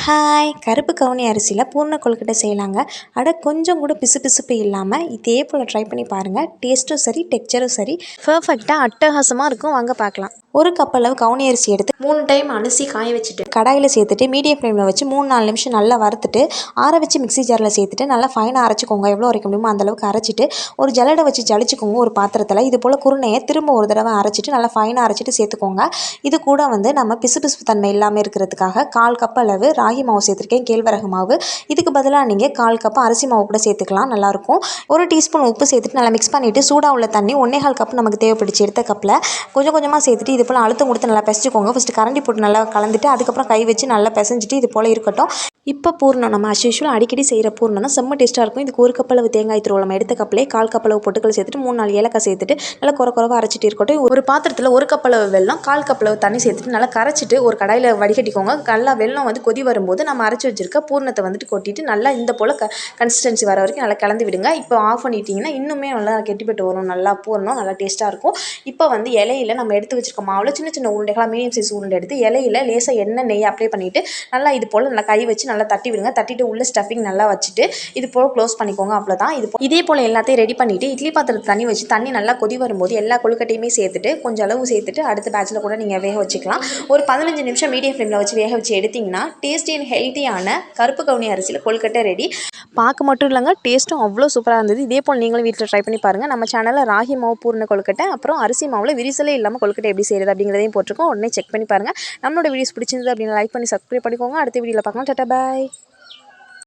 Hi, கருப்பு கவுனி அரிசியில் பூர்ண கொழுக்கட்டை செய்யலாங்க. கொஞ்சம் கூட பிசுபிசுப்பு இல்லாமல் இதே போல் ட்ரை பண்ணி பாருங்கள். டேஸ்ட்டும் சரி, டெக்ஸ்சரும் சரி, பர்ஃபெக்டாக அட்டகாசமாக இருக்கும். வாங்க பார்க்கலாம். ஒரு கப் அளவு கவுனி அரிசி எடுத்து 3 டைம் அலசி காய வச்சுட்டு கடாயில் சேர்த்துட்டு மீடியம் ஃப்ளேமில் வச்சு 3-4 நிமிஷம் நல்லா வறுத்துட்டு ஆற வச்சு மிக்ஸி ஜாரில் சேர்த்துட்டு நல்லா ஃபைனாக அரைச்சிக்கோங்க. எவ்வளோ அரைக்க முடியுமோ அந்தளவுக்கு அரைச்சிட்டு ஒரு ஜல்லடை வச்சு ஜலிச்சுக்கோங்க. ஒரு பாத்திரத்தில் இது போல் குருணையை திரும்ப ஒரு தடவை அரைச்சிட்டு நல்லா ஃபைனாக அரைச்சிட்டு சேர்த்துக்கோங்க. இது கூட நம்ம பிசுபிசுப்பு தன்மை இல்லாமல் இருக்கிறதுக்காக 1/4 கப் அளவு ராகி மாவு சேர்த்துருக்கேன், கேழ்வரகு மாவு. இதுக்கு பதிலாக நீங்கள் 1/4 கப் அரிசி மாவு கூட சேர்த்துக்கலாம், நல்லாயிருக்கும். 1 டீஸ்பூன் உப்பு சேர்த்துட்டு நல்லா மிக்ஸ் பண்ணிவிட்டு சூடாக உள்ள தண்ணி 1/4 கப் நமக்கு தேவைப்படுச்சு எடுத்த கப்பில் கொஞ்சம் கொஞ்சமாக சேர்த்துட்டு இது போல் அழுத்தம் கொடுத்து நல்லா பிசைச்சிக்கோங்க. ஃபஸ்ட்டு கரண்டி போட்டு நல்லா கலந்துட்டு அதுக்கப்புறம் கை வச்சு நல்லா பிசைஞ்சிட்டு இது போல் இருக்கட்டும். இப்போ பூர்ணம் நம்ம அஸ்யூஷுவல் அடிக்கடி செய்கிற பூர்ணம் தான் செம்ம டேஸ்ட்டாக இருக்கும். இதுக்கு 1 கப் அளவு தேங்காய் துருவல் நம்ம எடுத்த கப்பிலே 1/4 கப் அளவு பொட்டுக்கல் சேர்த்துட்டு 3-4 ஏலக்காய் சேர்த்துட்டு நல்லா குறவாக அரைச்சிட்டு இருக்கட்டும். ஒரு பாத்திரத்தில் 1 கப் அளவு வெல்லம் 1/4 கப் அளவு தண்ணி சேர்த்துட்டு நல்லா கரைச்சிட்டு ஒரு கடாயில் வடிகட்டிக்கோங்க. நல்லா வெல்லம் கொதி வரும்போது நம்ம அரைச்சி வச்சிருக்க பூர்ணத்தை கொட்டிட்டு நல்லா இந்த போல் கன்சிஸ்டன்சி வர வரைக்கும் நல்லா கலந்து விடுங்க. இப்போ ஆஃப் பண்ணிட்டீங்கன்னா இன்னுமே நல்லா கெட்டிப்பட்டு வரும். நல்லா பூர்ணம் நல்லா டேஸ்ட்டாக இருக்கும். இப்போ இலையில நம்ம எடுத்து வச்சிருக்க மாவில் சின்ன சின்ன உருண்டைகளாக மீடியம் சைஸ் உருண்டை எடுத்து இலையில லேசாக எண்ணெய் நெய் அப்ளை பண்ணிவிட்டு நல்லா இது போல் நல்லா கை வச்சு நல்லா தட்டி விடுங்க. தட்டிட்டு உள்ள ஸ்டஃபிங் நல்லா வச்சுட்டு இது போல் க்ளோஸ் பண்ணிக்கோங்க. அவ்வளோதான். இதே போல் எல்லாத்தையும் ரெடி பண்ணிவிட்டு இட்லி பாத்திரத்தை தண்ணி வச்சு தண்ணி நல்லா கொதி வரும்போது எல்லா கொழுக்கட்டையுமே சேர்த்துட்டு கொஞ்சம் அளவு சேர்த்துட்டு அடுத்த பேட்சில் கூட நீங்கள் வேக வச்சுக்கலாம். ஒரு 15 நிமிஷம் மீடியம் ஃப்ளேமில் வச்சு வேக வச்சு எடுத்திங்கன்னா டேஸ்டி அண்ட் ஹெல்த்தியான கருப்பு கவுனி அரிசியில் கொழுக்கட்டை ரெடி. பார்க்க மட்டும் இல்லைங்க, டேஸ்ட்டும் அவ்வளோ சூப்பராக இருந்தது. இதே போல் நீங்களும் வீட்டில் ட்ரை பண்ணி பாருங்கள். நம்ம சேனலில் ராகி மாவு பூர்ண கொழுக்கட்டை அப்புறம் அரிசி மாவில் விரிசலே இல்லாமல் கொழுக்கட்டை எப்படி செய்கிறது அப்படிங்கிறதையும் போட்டிருக்கோம். உடனே செக் பண்ணி பாருங்கள். நம்மளோட வீடியோஸ் பிடிச்சிருந்தது அப்படின்னு லைக் பண்ணி சப்ஸ்கிரைப் பண்ணிக்கோங்க. அடுத்த வீடியோவில் பார்க்கலாம். டாடா, பாய்.